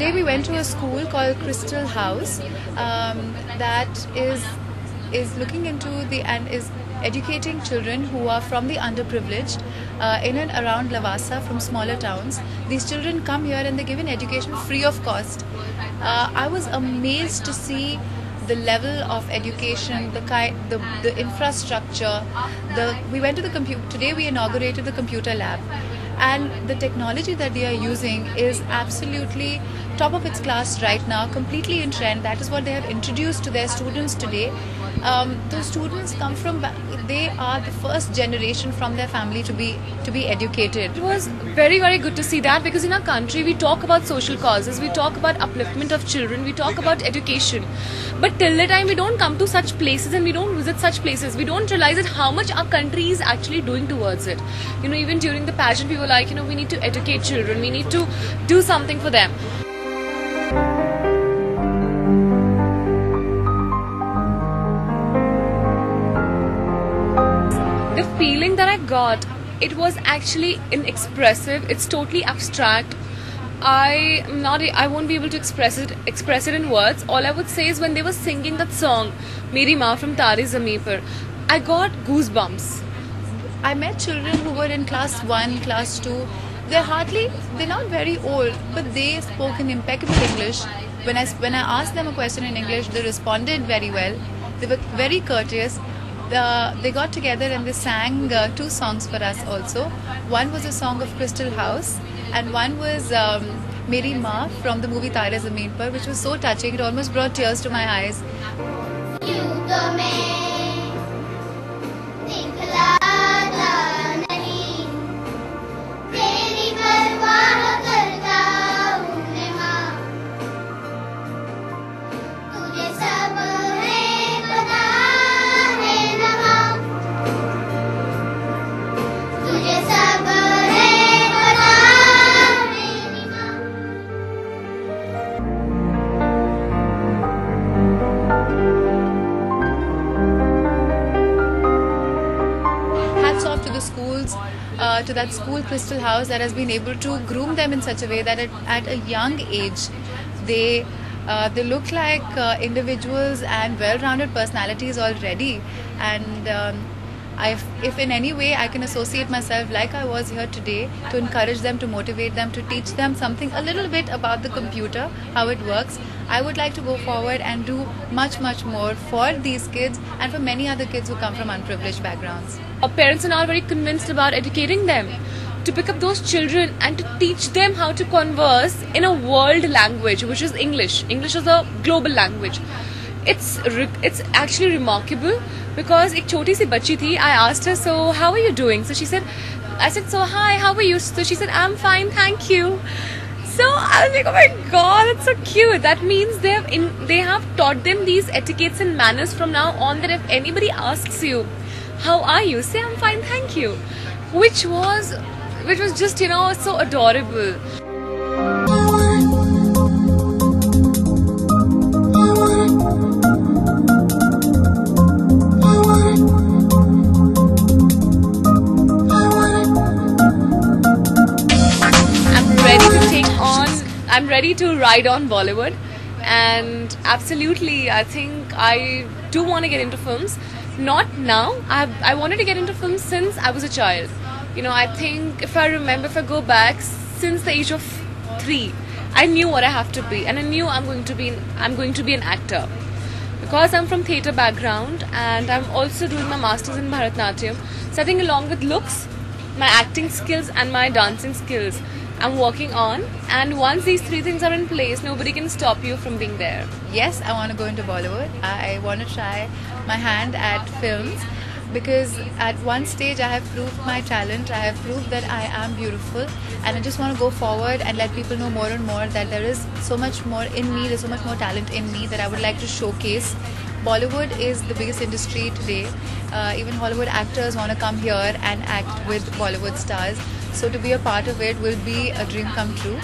today we went to a school called Crystal House that is looking into and is educating children who are from the underprivileged in and around Lavasa, from smaller towns. These children come here and they're given education free of cost. I was amazed to see the level of education, the infrastructure. We went to the today we inaugurated the computer lab, and the technology that they are using is absolutely top of its class right now, completely in trend. That is what they have introduced to their students today. Those students come from, they are the first generation from their family to be educated. It was very, very good to see that, because in our country we talk about social causes, we talk about upliftment of children, we talk about education, but till the time we don't come to such places and we don't visit such places, we don't realize that how much our country is actually doing towards it. You know, even during the pageant we were like, you know, we need to educate children, we need to do something for them. The feeling that I got, it was actually inexpressive. It's totally abstract. I won't be able to express it in words. All I would say is when they were singing that song, Meri Maan from Tare Zameen Par, I got goosebumps. I met children who were in class 1, class 2. They're not very old, but they spoke in impeccable English. When I asked them a question in English, they responded very well. They were very courteous. They got together and they sang 2 songs for us also. One was a song of Crystal House, and one was Meri Maan from the movie Tare Zameen Par, which was so touching. It almost brought tears to my eyes. Off to the schools, to that school Crystal House that has been able to groom them in such a way that at a young age they look like individuals and well-rounded personalities already. And if in any way I can associate myself like I was here today to encourage them, to motivate them, to teach them something a little bit about the computer, how it works, I would like to go forward and do much more for these kids and for many other kids who come from unprivileged backgrounds. Our parents are now very convinced about educating them, to pick up those children and to teach them how to converse in a world language, which is English. English is a global language. It's actually remarkable, because ek choti si bachchi thi, I asked her, so how are you doing? So she said, I said, so hi, how are you? So she said, I'm fine, thank you. So I was like, oh my god, that's so cute. That means they have taught them these etiquettes and manners from now on, that if anybody asks you, how are you? Say, I'm fine, thank you. Which was just, you know, so adorable. I'm ready to ride on Bollywood, and absolutely I think I do want to get into films. Not now. I wanted to get into films since I was a child. You know, I think if I go back, since the age of 3, I knew what I have to be, and I knew I'm going to be an actor, because I'm from theatre background and I'm also doing my masters in Bharatanatyam. So I think along with looks, my acting skills and my dancing skills, I'm working on, and once these 3 things are in place, nobody can stop you from being there. Yes, I want to go into Bollywood. I want to try my hand at films, because at one stage I have proved my talent, I have proved that I am beautiful, and I just want to go forward and let people know more and more that there is so much more in me, there's so much more talent in me that I would like to showcase. Bollywood is the biggest industry today. Even Hollywood actors want to come here and act with Bollywood stars. So to be a part of it will be a dream come true.